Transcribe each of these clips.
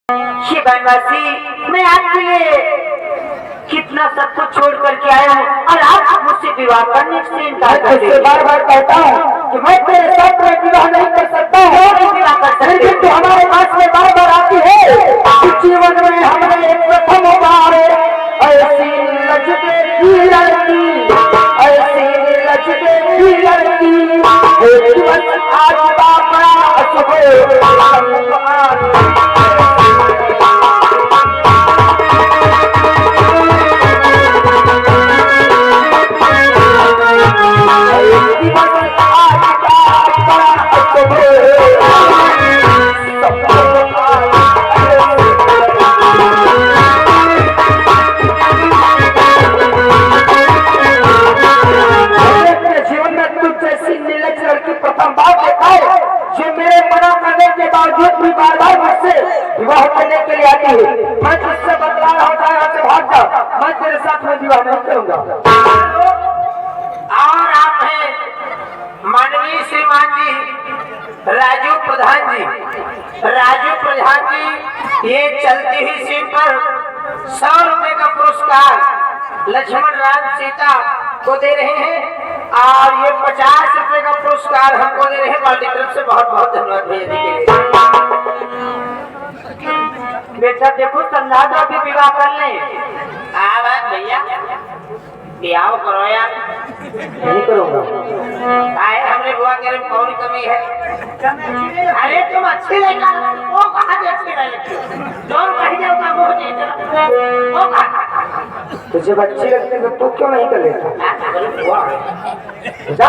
ये बनवासी, मैं आपके लिए कितना सब कुछ छोड़ करके आया हूँ और आप मुझसे विवाह करने से इनकार कर रहे हैं। बार बार कहता हूँ कि मैं तेरे साथ में विवाह नहीं कर सकता हूँ, विवाह कर सकते, लेकिन तू हमारे पास में बार बार आती है। जीवन में हमने प्रथम बार ऐसी लचके लड़की, ऐसी लचके लड़की आज बाबा विवाह करने के लिए आती है। मैं तुझसे बदला हो जाए से भाग जा, मैं तेरे साथ में विवाह नहीं करूंगा। और आप हैं माननीय श्रीमान जी राजू प्रधान जी। राजू प्रधान जी ये चलती हुई सीट पर 100 रुपए का पुरस्कार लक्ष्मण राम सीता को दे रहे हैं और ये 50 रुपए का पुरस्कार हमको दे रहे हैं। पार्टी तरफ से बहुत बहुत धन्यवाद भेजने के लिए। बेटा देखो संधाता भी विवाह कर ले। भैया ब्याह करो यार। नहीं करूंगा। हमने बुआ करे कौन कमी है? अरे तुम अच्छी लेकर वो कहाँ से अच्छी रहे? जोर कहीं जाओगा वो नहीं वो तुझे अच्छी लगती है तो तू क्यों नहीं कर लेता? ना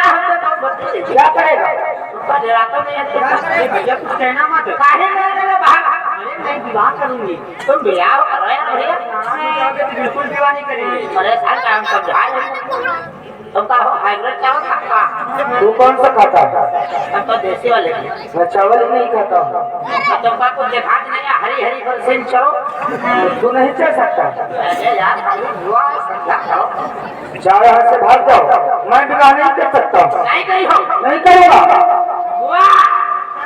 हम तो क्या करेगा? डराता नहीं भैया कुछ कहना मत। काहे मैं विवाह करूंगी, तुम विवाह करो यार भैया। बिल्कुल विवाह नहीं करेंगे। परेशान काम समझा तुम कहो हाइब्रिड चावल खाता? तू कौन सा खाता है? हम तो देसी वाले। मैं चावल नहीं खाता हूँ। तुमका कुछ देखा नहीं, हरी हरी परसेंट चलो। तू नहीं चल सकता। यार जाओ यहाँ से भाग जाओ, मैं विवाह नहीं कर सकता हूँ। नहीं करी हो? नहीं करूँगा।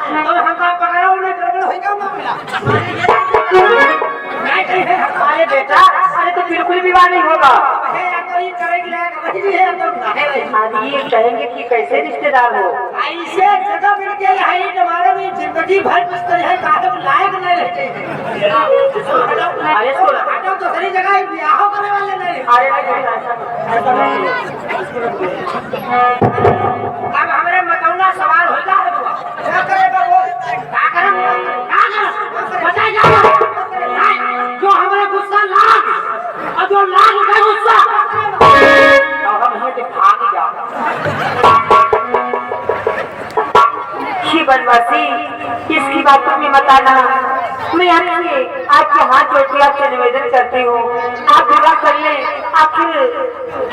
तुम हमका पकड़ो नहीं गड़बड़ होगा मामला। नहीं करी है? अरे बेटा, अरे तो बिल्कुल विवाह नहीं होगा। ये कहेंगे कि कैसे रिश्तेदार हो? ऐसे जगह मिल गया है तुम्हारे में जिंदगी भर है लायक नहीं रहते। अरे हटो तो सही जगह ब्याह करने वाले नहीं। अरे अब हमारे मतौना सवाल होगा क्या करेगा बोल? क्या करें? बता जाओ जो हमारे गुस्सा लाग और जो लाग का गुस्सा बनवासी, इसकी बातों में मत आना। मैं आपसे आपके हाथ जोड़ के आपसे निवेदन करती हूँ, आप विवाह कर ले। आखिर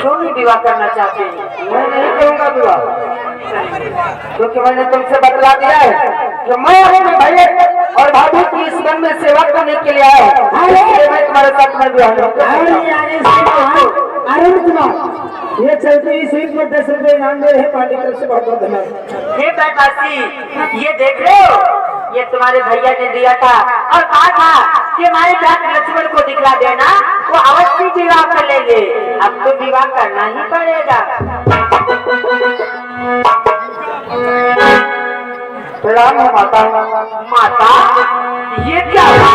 क्यों नहीं विवाह करना चाहते? मैं नहीं करूँगा विवाह, क्योंकि मैंने तुमसे बतला दिया है कि मैं अपने भैया और भाभी की इस मन में सेवा करने के लिए आया हूँ। मैं तुम्हारे साथ में विवाह नहीं करूँगा। अरुण कुमार ये चलती हुई सीट में 10 रुपए इनाम दे रहे हैं। पार्टी तरफ से बहुत बहुत धन्यवाद। हे बनवासी, ये देख रहे हो, ये तुम्हारे भैया ने दिया था और कहा था कि हमारे जात लक्ष्मण को दिखला देना, वो अवश्य विवाह कर लेंगे। अब तो विवाह करना ही पड़ेगा। प्रणाम माता। माता, ये क्या हुआ?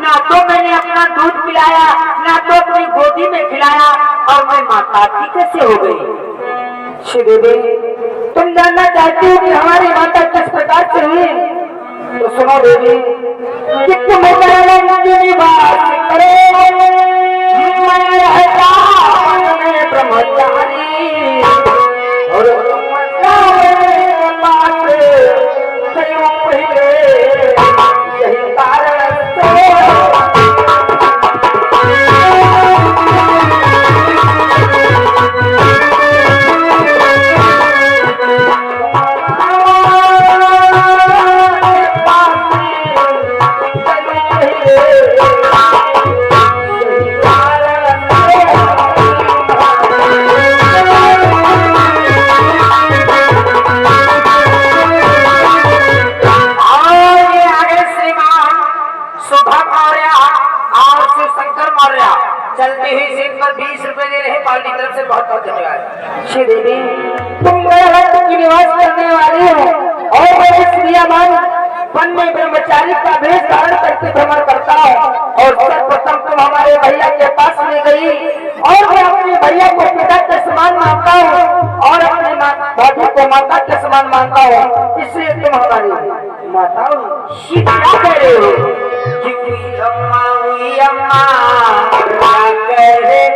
ना तो मैंने अपना दूध पिलाया, ना तो अपनी गोदी में खिलाया, और मैं माता की कैसे हो गई? श्रीदेवी, तुम जानना चाहती हो कि हमारी माता किस प्रकार से हुई? तो सुनो देवी, कि तुम ब्रह्मचारी और यही कारण चलती हुई सीट पर 20 रुपए दे रहे हैं पार्टी तरफ से। बहुत बहुत धन्यवाद। श्री देवी, तुम गृह की निवास करने वाली हो और मैं इस नियमान वन में ब्रह्मचारी का वेश धारण करके भ्रमण करता हूँ। और सर्वप्रथम तुम हमारे भैया के पास में गई और मैं अपने भैया को पिता के समान मानता हूँ और अपने भाभी को माता के समान मानता हूँ, इसलिए तुम हमारी माता हो। क्या कह रहे हो? हुई अम्मा क्या कह रहे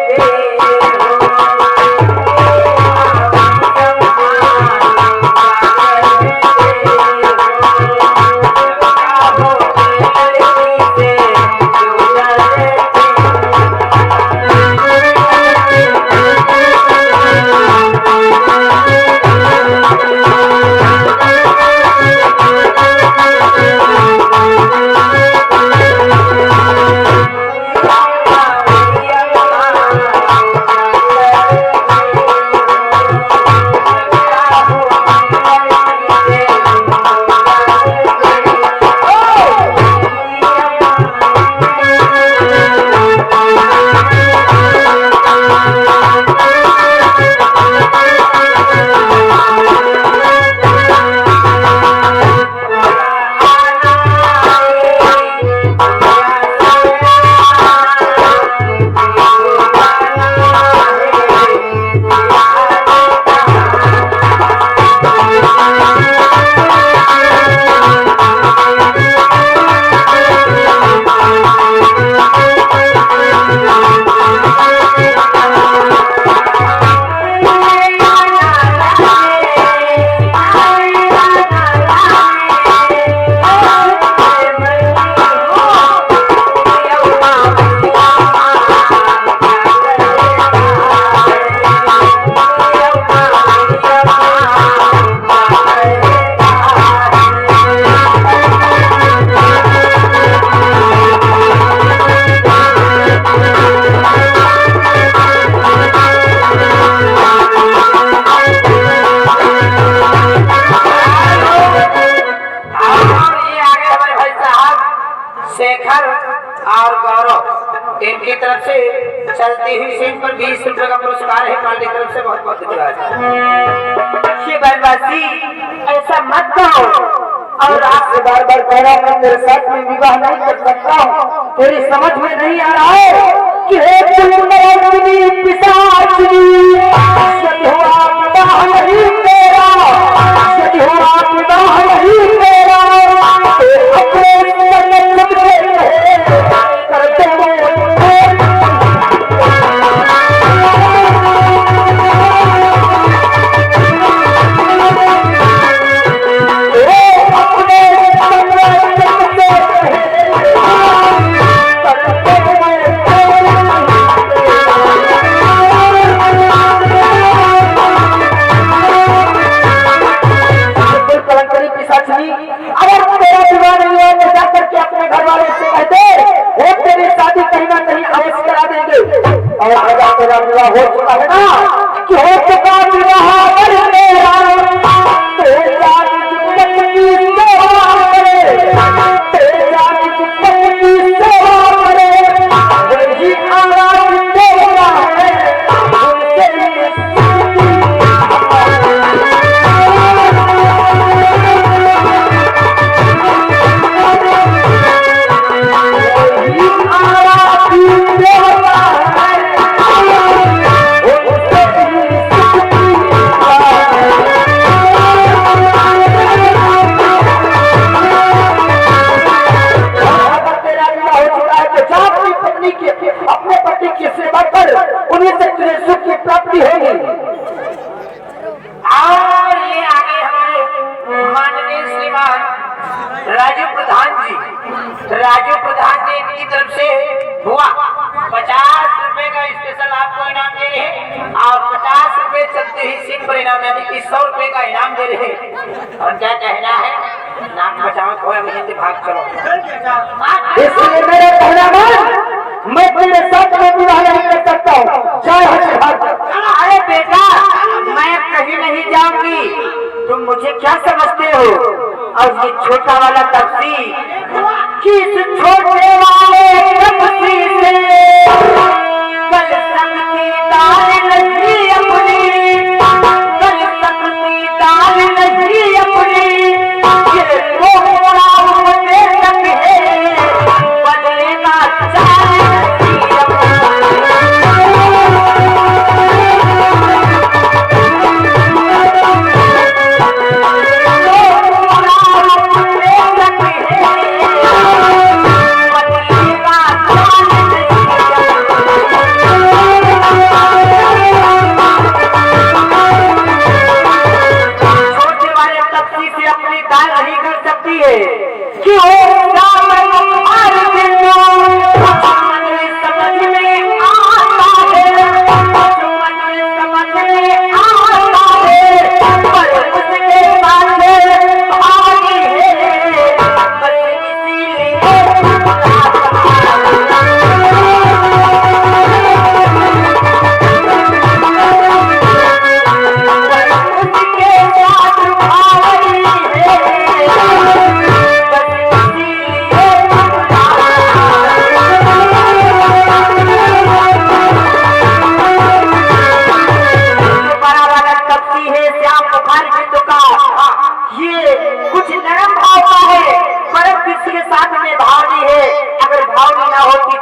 शेखर और गौरव इनकी तरफ से चलती हुई सीट पर 20 रुपए का पुरस्कार है पार्टी की तरफ से। बहुत बहुत धन्यवाद। ये बनवासी ऐसा मत कहो और आपसे बार बार कह रहा हूँ तेरे साथ में विवाह नहीं कर सकता हूँ। तेरी समझ में नहीं आ रहा है कि हे पिशाचिनी यदि हो आप विवाह नहीं तेरा, यदि हो आप विवाह नहीं तेरा हो चुका है ना कि हो चुका विवाह अपने पति की सेवा कर उन्हीं से तुझे सुख की प्राप्ति होगी। और ये आगे हमारे माननीय श्रीमान राजू प्रधान जी इनकी तरफ से हुआ 50 रुपए का स्पेशल आपको इनाम दे रहे हैं और 50 रुपए चलते ही सीट पर इनाम यानी कि 100 रुपए का इनाम दे रहे हैं। और क्या कहना है, नाक बचाओ खोया में भाग चलो। इसलिए मेरा कहना मैं तेरे साथ में विवाह नहीं कर सकता हूँ। अरे बेटा, मैं कहीं नहीं जाऊंगी, तुम मुझे क्या समझते हो? और ये छोटा वाला तपसी किस छोटे वाले तपसी से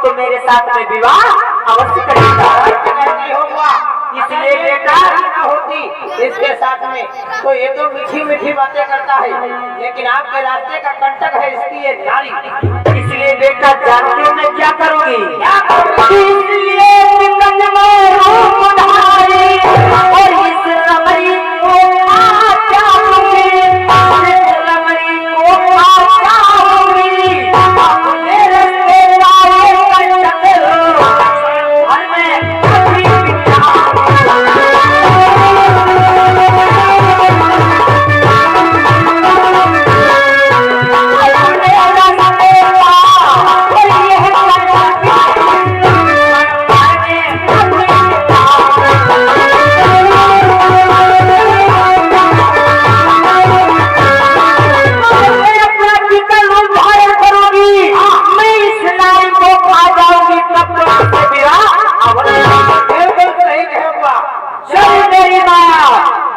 तो मेरे साथ में विवाह अवश्य करेगा। नहीं होगा, इसलिए बेटा ना होती इसके साथ में तो ये तो मीठी मीठी बातें करता है, लेकिन आपके रास्ते का कंटक है इसकी ये नारी। इसलिए बेटा जानती हूँ मैं क्या करूंगी। क्या करूंगी? इसलिए निकल मैं रूप धारी और इस रमई को पाचाऊंगी, इस रमई को पाचाऊंगी। मेरे रास्ते का ये कंटक और मैं कभी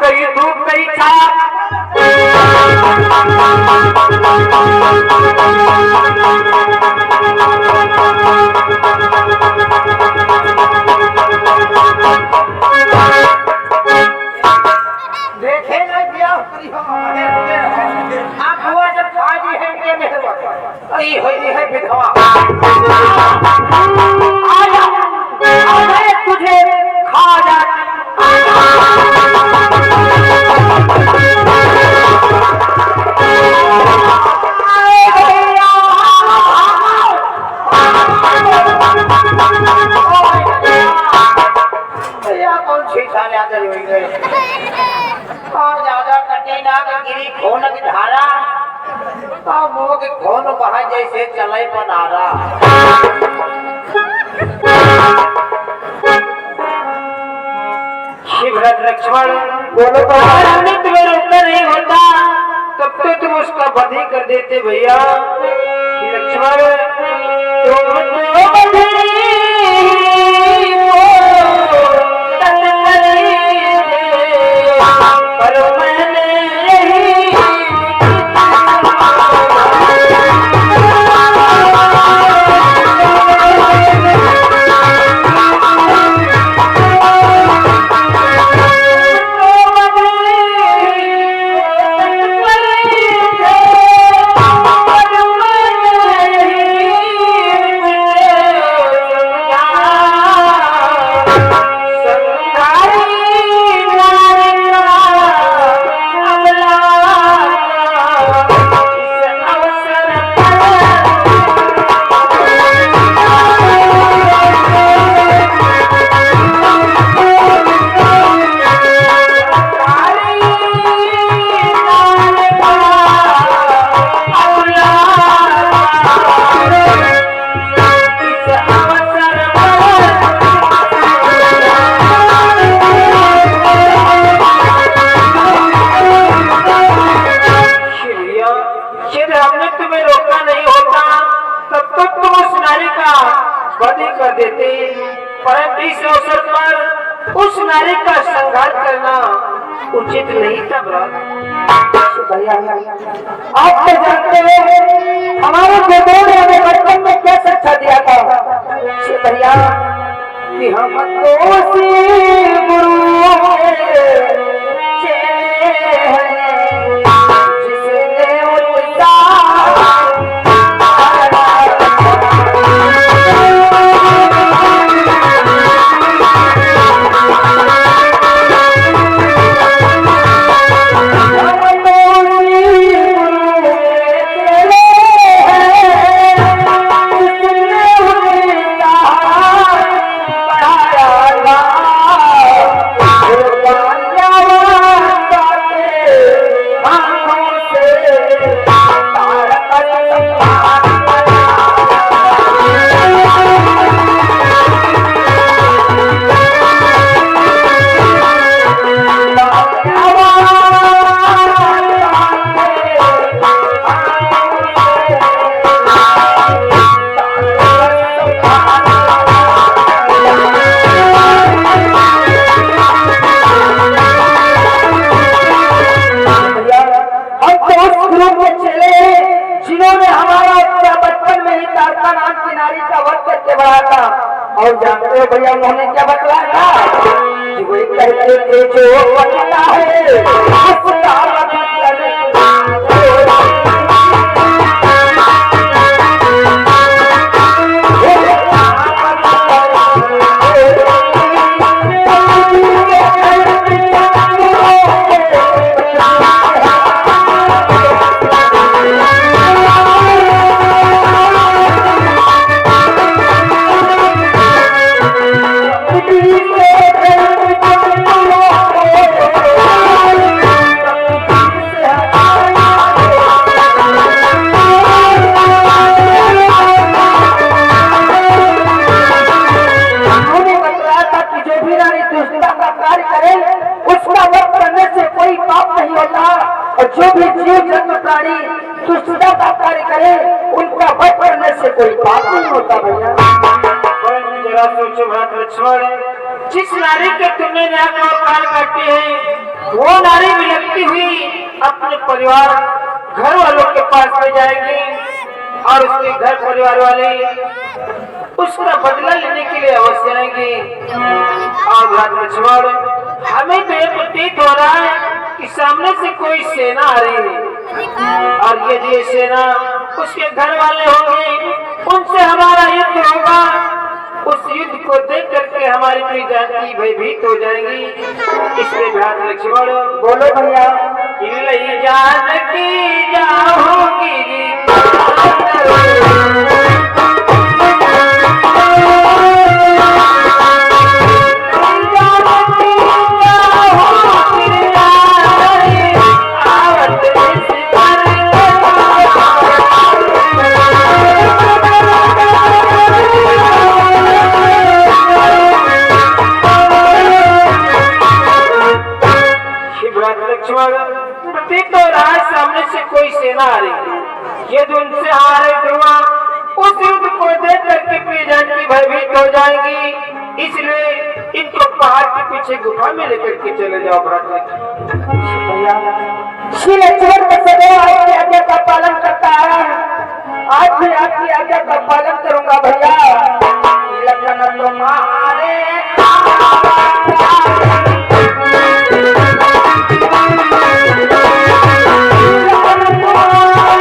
कहीं धूप कहीं छाया। देखे ना ब्याह करी हो आप हुआ जब फाजी है के में हुआ ई होई है विधवा। आजा मैं तुझे खा जाती। कौन छीछाने आते होंगे और ज्यादा कटे ना के गिरी खून की धारा और मुंह के खून बहा जैसे चले बनारा। शिवरत लक्ष्मण बोलो तो हमने तुम्हें रोकना नहीं होता तब तो तुम उसका वध ही कर देते भैया। लक्ष्मण कर देते, परंतु इस अवसर पर उस नारी का संघार करना उचित नहीं था। भैया आप तो जानते हो हमारे गुरुदेव ने हमें बचपन में क्या शिक्षा दिया था भैया कि हम हमारा उत्साह बचपन में ही तारका नाम की नारी का वध करके बढ़ा था। और जानते हो भैया उन्होंने क्या बतलाया था कि वही कहते थे जो बनता है उसका मत करे। जो भी जीव जंतु प्राणी दुष्टता का कार्य करे उनका वध करने से कोई पाप नहीं होता भैया। जरा सोचो भरत लक्ष्मण, जिस नारी के तुमने नाक और कान काटे हैं वो नारी विलपती हुई अपने परिवार घर वालों के पास में जाएगी और उसके घर परिवार वाले उसका बदला लेने के लिए अवश्य आएंगे। और भरत लक्ष्मण, हमें तो ये प्रतीत हो रहा है कि सामने से कोई सेना आ रही है और ये सेना उसके घर वाले होंगे, उनसे हमारा युद्ध होगा। उस युद्ध को देख करके हमारी पूरी जानकी भयभीत हो जाएगी। इसलिए भरत लक्ष्मण बोलो भैया। कि जानकी जाओगी प्रतीत हो रहा है सामने से कोई सेना आ रही है। यदि उनसे हारे हुआ उस युद्ध को देख करके प्रिय जानकी भयभीत हो जाएंगी। इसलिए इनको पहाड़ के पीछे गुफा में लेकर के चले जाओ भरत भैया। श्री लक्ष्मण सदैव आपकी आज्ञा का पालन करता आया है, आज भी आपकी आज्ञा का पालन करूंगा भैया। लखन तुम्हारे पालन करूंगा भैया।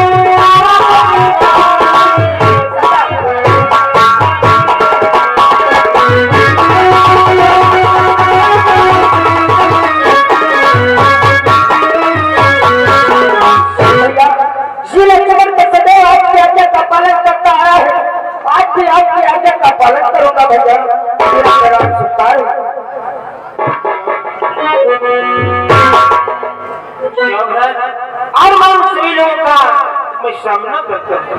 और मैं सभी लोगों का मैं सामना करता हूँ।